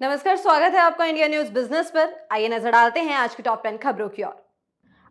नमस्कार, स्वागत है आपका इंडिया न्यूज बिजनेस पर। आइए नजर डालते हैं आज की टॉप 10 खबरों की ओर।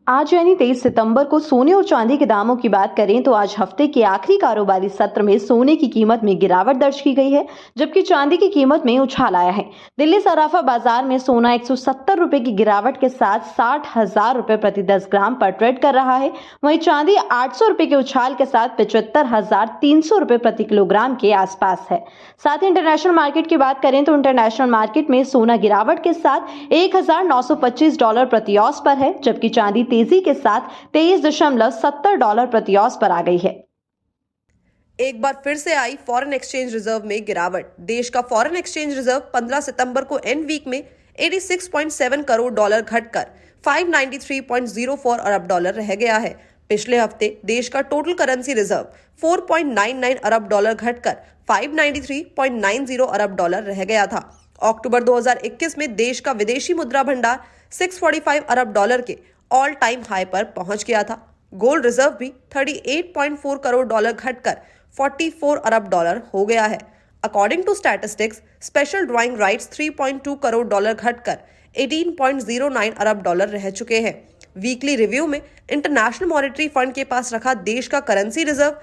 आज यानी 23 सितंबर को सोने और चांदी के दामों की बात करें तो आज हफ्ते के आखिरी कारोबारी सत्र में सोने की कीमत में गिरावट दर्ज की गई है, जबकि चांदी की कीमत में उछाल आया है। दिल्ली सराफा बाजार में सोना 170 रुपए की गिरावट के साथ 60,000 रुपए प्रति 10 ग्राम पर ट्रेड कर रहा है। वहीं चांदी 800 रुपए के उछाल के साथ 75,300 रुपए प्रति किलोग्राम के आसपास है। साथ ही इंटरनेशनल मार्केट की बात करें तो इंटरनेशनल मार्केट में सोना गिरावट के साथ $1,925 प्रति औंस पर है, जबकि चांदी तेजी के साथ $23.70 प्रति औंस पर आ गई है। एक बार फिर से आई फॉरेन एक्सचेंज रिजर्व में गिरावट। देश का फॉरेन एक्सचेंज रिजर्व 15 सितंबर को एंड वीक में 86.7 करोड़ डॉलर घटकर 593.04 अरब डॉलर रह गया है। पिछले हफ्ते देश का टोटल करेंसी रिजर्व 4.99 अरब डॉलर घटकर 593.90 अरब डॉलर रह गया था। अक्टूबर 2021 में देश का विदेशी मुद्रा भंडार 645 अरब डॉलर के ऑल टाइम हाई पर पहुंच गया था। गोल्ड रिजर्व भी 38.4 करोड़ डॉलर घटकर 44 अरब डॉलर हो गया है। According to statistics, special drawing rights 3.2 crore dollar घटकर 18.09 अरब डॉलर रह चुके हैं। वीकली रिव्यू में इंटरनेशनल मॉनेटरी फंड के पास रखा देश का करेंसी रिजर्व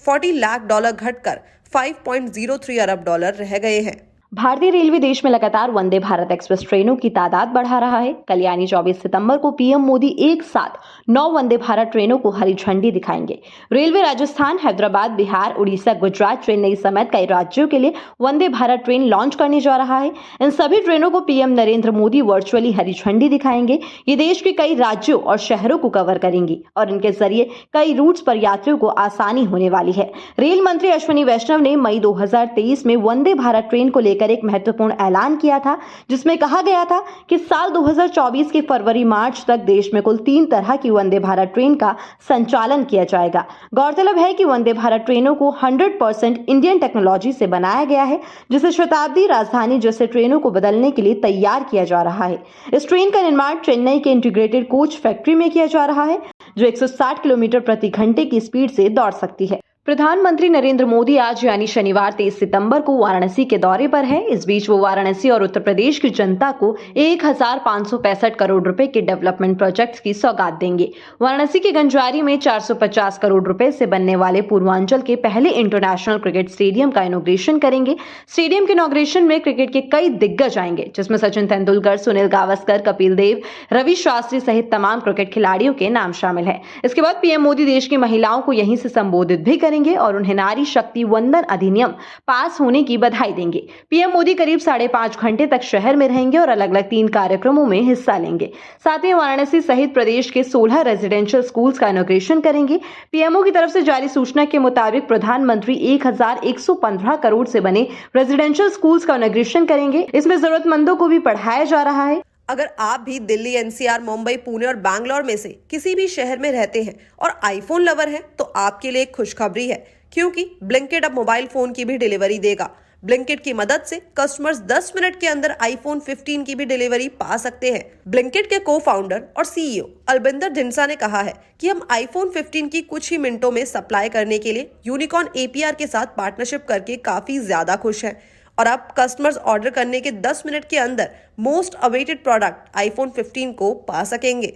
40 लाख डॉलर घटकर 5.03 अरब डॉलर रह गए हैं। भारतीय रेलवे देश में लगातार वंदे भारत एक्सप्रेस ट्रेनों की तादाद बढ़ा रहा है। कल यानी 24 सितंबर को पीएम मोदी एक साथ 9 वंदे भारत ट्रेनों को हरी झंडी दिखाएंगे। रेलवे राजस्थान, हैदराबाद, बिहार, उड़ीसा, गुजरात, चेन्नई समेत कई राज्यों के लिए वंदे भारत ट्रेन लॉन्च करने जा रहा है। इन सभी ट्रेनों को पीएम नरेंद्र मोदी वर्चुअली हरी झंडी दिखाएंगे। ये देश के कई राज्यों और शहरों को कवर करेंगी और इनके जरिए कई रूट्स पर यात्रियों को आसानी होने वाली है। रेल मंत्री अश्विनी वैष्णव ने मई 2023 में वंदे भारत ट्रेन को लेकर एक महत्वपूर्ण ऐलान किया था, जिसमें कहा गया था कि साल 2024 के फरवरी-मार्च तक देश में कुल 3 तरह की वंदे भारत ट्रेन का संचालन किया जाएगा। गौरतलब है कि वंदे भारत ट्रेनों को 100% इंडियन टेक्नोलॉजी से बनाया गया है, जिसे शताब्दी, राजधानी जैसे ट्रेनों को बदलने के लिए तैयार किया जा रहा है। इस ट्रेन का निर्माण चेन्नई के इंटीग्रेटेड कोच फैक्ट्री में किया जा रहा है, जो 160 किलोमीटर प्रति घंटे की स्पीड से दौड़ सकती है। प्रधानमंत्री नरेंद्र मोदी आज यानी शनिवार 23 सितंबर को वाराणसी के दौरे पर हैं। इस बीच वो वाराणसी और उत्तर प्रदेश की जनता को 1,565 करोड़ रुपए के डेवलपमेंट प्रोजेक्ट्स की सौगात देंगे। वाराणसी के गंजारी में 450 करोड़ रुपए से बनने वाले पूर्वांचल के पहले इंटरनेशनल क्रिकेट स्टेडियम का इनॉग्रेशन करेंगे। स्टेडियम के इनॉग्रेशन में क्रिकेट के कई दिग्गज आएंगे, जिसमें सचिन तेंदुलकर, सुनील गावस्कर, कपिल देव, रवि शास्त्री सहित तमाम क्रिकेट खिलाड़ियों के नाम शामिल है। इसके बाद पीएम मोदी देश की महिलाओं को यहीं से संबोधित भी करेंगे और उन्हें नारी शक्ति वंदन अधिनियम पास होने की बधाई देंगे। पीएम मोदी करीब 5.5 घंटे तक शहर में रहेंगे और अलग अलग 3 कार्यक्रमों में हिस्सा लेंगे। साथ ही वाराणसी सहित प्रदेश के 16 रेजिडेंशियल स्कूल्स का इनॉग्रेशन करेंगे। पीएमओ की तरफ से जारी सूचना के मुताबिक प्रधानमंत्री 1,115 करोड़ से बने रेजिडेंशियल स्कूल्स का इनॉग्रेशन करेंगे। इसमें जरूरतमंदों को भी पढ़ाया जा रहा है। अगर आप भी दिल्ली, एनसीआर, मुंबई, पुणे और बैंगलोर में से किसी भी शहर में रहते हैं और आईफोन लवर हैं, तो आपके लिए एक खुशखबरी है, क्योंकि ब्लिंकिट अब मोबाइल फोन की भी डिलीवरी देगा। ब्लिंकिट की मदद से कस्टमर्स 10 मिनट के अंदर आईफोन 15 की भी डिलीवरी पा सकते हैं। ब्लिंकिट के को-फाउंडर और सीईओ अलबिंदर ढिंडसा ने कहा है कि हम आईफोन 15 की कुछ ही मिनटों में सप्लाई करने के लिए यूनिकॉर्न एपीआर के साथ पार्टनरशिप करके काफी ज्यादा खुश हैं और अब कस्टमर्स ऑर्डर करने के 10 मिनट के अंदर मोस्ट अवेटेड प्रोडक्ट आईफोन 15 को पा सकेंगे।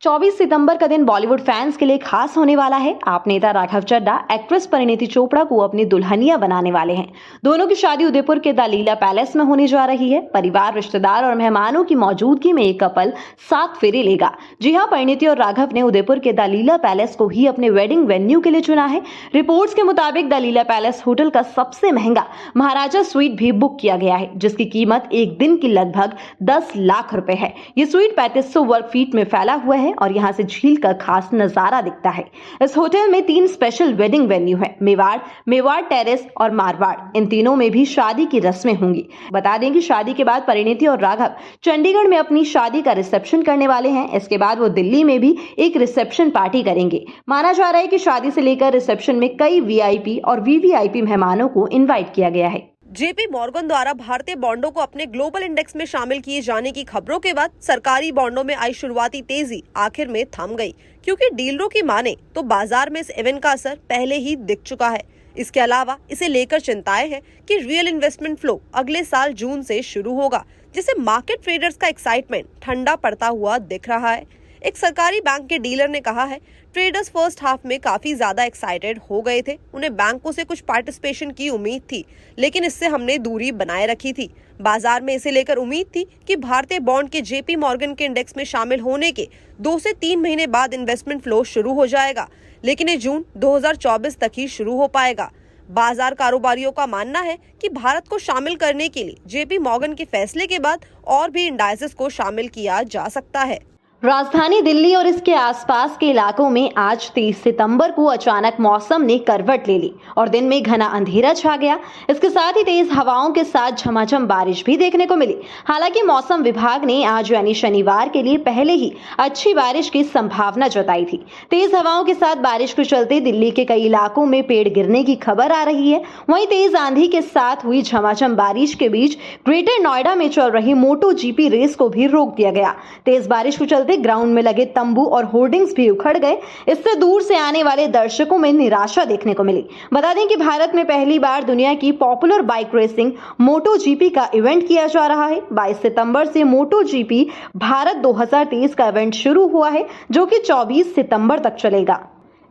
24 सितंबर का दिन बॉलीवुड फैंस के लिए खास होने वाला है। आप नेता राघव चड्ढा एक्ट्रेस परिणीति चोपड़ा को अपनी दुल्हनिया बनाने वाले हैं। दोनों की शादी उदयपुर के द लीला पैलेस में होने जा रही है। परिवार, रिश्तेदार और मेहमानों की मौजूदगी में एक कपल 7 फेरे लेगा। जी हां, परिणीति और राघव ने उदयपुर के द लीला पैलेस को ही अपने वेडिंग वेन्यू के लिए चुना है। रिपोर्ट्स के मुताबिक द लीला पैलेस होटल का सबसे महंगा महाराजा स्वीट भी बुक किया गया है, जिसकी कीमत एक दिन की लगभग 10 लाख रुपए है। ये स्वीट 3500 वर्ग फीट में फैला हुआ है और यहां से झील का खास नजारा दिखता है। इस होटल में 3 स्पेशल वेडिंग वेन्यू है, मेवाड़ टेरेस और मारवाड़। इन तीनों में भी शादी की रस्में होंगी। बता दें कि शादी के बाद परिणीति और राघव चंडीगढ़ में अपनी शादी का रिसेप्शन करने वाले हैं। इसके बाद वो दिल्ली में भी एक रिसेप्शन पार्टी करेंगे। माना जा रहा है कि शादी से लेकर रिसेप्शन में कई वीआईपी और वीवीआईपी मेहमानों को इन्वाइट किया गया है। जेपी मॉर्गन द्वारा भारतीय बॉन्डों को अपने ग्लोबल इंडेक्स में शामिल किए जाने की खबरों के बाद सरकारी बॉन्डों में आई शुरुआती तेजी आखिर में थम गई, क्योंकि डीलरों की माने तो बाजार में इस इवेंट का असर पहले ही दिख चुका है। इसके अलावा इसे लेकर चिंताएं हैं कि रियल इन्वेस्टमेंट फ्लो अगले साल जून से शुरू होगा, जिससे मार्केट ट्रेडर्स का एक्साइटमेंट ठंडा पड़ता हुआ दिख रहा है। एक सरकारी बैंक के डीलर ने कहा है, ट्रेडर्स फर्स्ट हाफ में काफी ज्यादा एक्साइटेड हो गए थे। उन्हें बैंकों से कुछ पार्टिसिपेशन की उम्मीद थी, लेकिन इससे हमने दूरी बनाए रखी थी। बाजार में इसे लेकर उम्मीद थी कि भारतीय बॉन्ड के जेपी मॉर्गन के इंडेक्स में शामिल होने के 2 से 3 महीने बाद इन्वेस्टमेंट फ्लो शुरू हो जाएगा, लेकिन ये जून 2024 तक ही शुरू हो पाएगा। बाजार कारोबारियों का मानना है कि भारत को शामिल करने के लिए जेपी मॉर्गन के फैसले के बाद और भी इंडाइसेस को शामिल किया जा सकता है। राजधानी दिल्ली और इसके आसपास के इलाकों में आज 30 सितंबर को अचानक मौसम ने करवट ले ली और दिन में घना अंधेरा छा गया। इसके साथ ही तेज हवाओं के साथ झमाझम बारिश भी देखने को मिली। हालांकि मौसम विभाग ने आज यानी शनिवार के लिए पहले ही अच्छी बारिश की संभावना जताई थी। तेज हवाओं के साथ बारिश के चलते दिल्ली के कई इलाकों में पेड़ गिरने की खबर आ रही है। वहीं तेज आंधी के साथ हुई झमाझम बारिश के बीच ग्रेटर नोएडा में चल रही मोटो जीपी रेस को भी रोक दिया गया। तेज बारिश के चलते ग्राउंड में लगे तंबू और होर्डिंग्स भी उखड़ गए। इससे दूर से आने वाले दर्शकों में निराशा देखने को मिली। बता दें कि भारत में पहली बार दुनिया की पॉपुलर बाइक रेसिंग मोटो जीपी का इवेंट किया जा रहा है। 22 सितंबर से मोटो जीपी भारत 2023 का इवेंट शुरू हुआ है, जो कि 24 सितंबर तक चलेगा।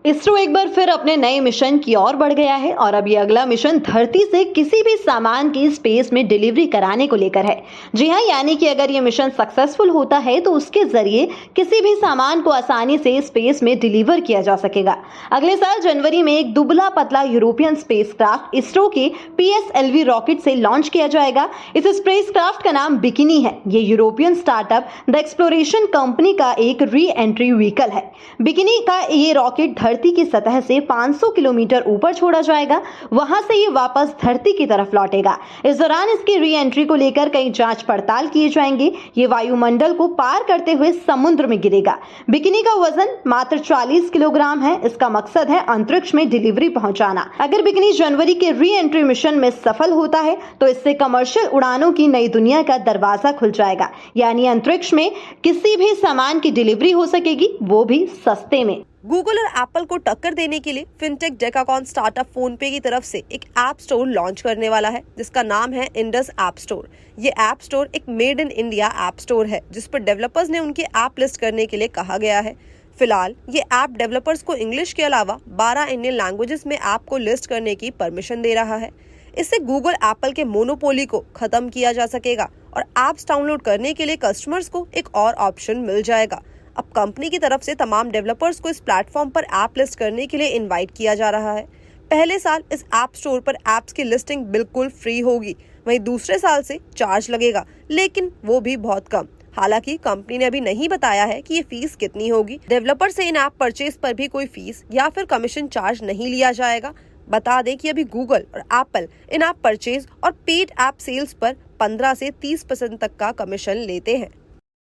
इसरो एक बार फिर अपने नए मिशन की ओर बढ़ गया है और अब ये अगला मिशन धरती से किसी भी सामान की स्पेस में डिलीवरी कराने को लेकर है। जी हाँ, यानी कि अगर ये मिशन सक्सेसफुल होता है तो उसके जरिए किसी भी सामान को आसानी से स्पेस में डिलीवर किया जा सकेगा। अगले साल जनवरी में एक दुबला पतला यूरोपियन स्पेसक्राफ्ट इसरो के PSLV रॉकेट से लॉन्च किया जाएगा। इस स्पेसक्राफ्ट का नाम बिकिनी है। ये European startup the exploration company का एक री एंट्री व्हीकल है। बिकिनी का ये रॉकेट धरती की सतह से 500 किलोमीटर ऊपर छोड़ा जाएगा। वहां से ये वापस धरती की तरफ लौटेगा। इस दौरान इसकी री एंट्री को लेकर कई जांच पड़ताल किए जाएंगे। ये वायुमंडल को पार करते हुए समुद्र में गिरेगा। बिकिनी का वजन मात्र 40 किलोग्राम है। इसका मकसद है अंतरिक्ष में डिलीवरी पहुंचाना। अगर बिकिनी जनवरी के री एंट्री मिशन में सफल होता है तो इससे कमर्शियल उड़ानों की नई दुनिया का दरवाजा खुल जाएगा, यानी अंतरिक्ष में किसी भी सामान की डिलीवरी हो सकेगी, वो भी सस्ते में। गूगल और एप्पल को टक्कर देने के लिए फिनटेक डेकाकॉन स्टार्टअप फोनपे की तरफ से एक ऐप स्टोर लॉन्च करने वाला है, जिसका नाम है इंडस ऐप स्टोर। ये ऐप स्टोर एक made in India app store है, जिस पर डेवलपर्स ने उनके ऐप लिस्ट करने के लिए कहा गया है। फिलहाल ये ऐप डेवलपर्स को इंग्लिश के अलावा 12 इंडियन लैंग्वेजेस में ऐप को लिस्ट करने की परमिशन दे रहा है। इससे गूगल एप्पल के मोनोपोली को खत्म किया जा सकेगा और ऐप्स डाउनलोड करने के लिए कस्टमर्स को एक और ऑप्शन मिल जाएगा। अब कंपनी की तरफ से तमाम डेवलपर्स को इस प्लेटफॉर्म पर ऐप लिस्ट करने के लिए इनवाइट किया जा रहा है। पहले साल इस ऐप स्टोर पर ऐप्स की लिस्टिंग बिल्कुल फ्री होगी, वहीं दूसरे साल से चार्ज लगेगा, लेकिन वो भी बहुत कम। हालांकि कंपनी ने अभी नहीं बताया है कि ये फीस कितनी होगी। डेवलपर से इन ऐप परचेज पर भी कोई फीस या फिर कमीशन चार्ज नहीं लिया जाएगा। बता दें कि अभी गूगल और एप्पल इन ऐप परचेज और पेड ऐप सेल्स पर 15 से 30% तक का कमीशन लेते हैं।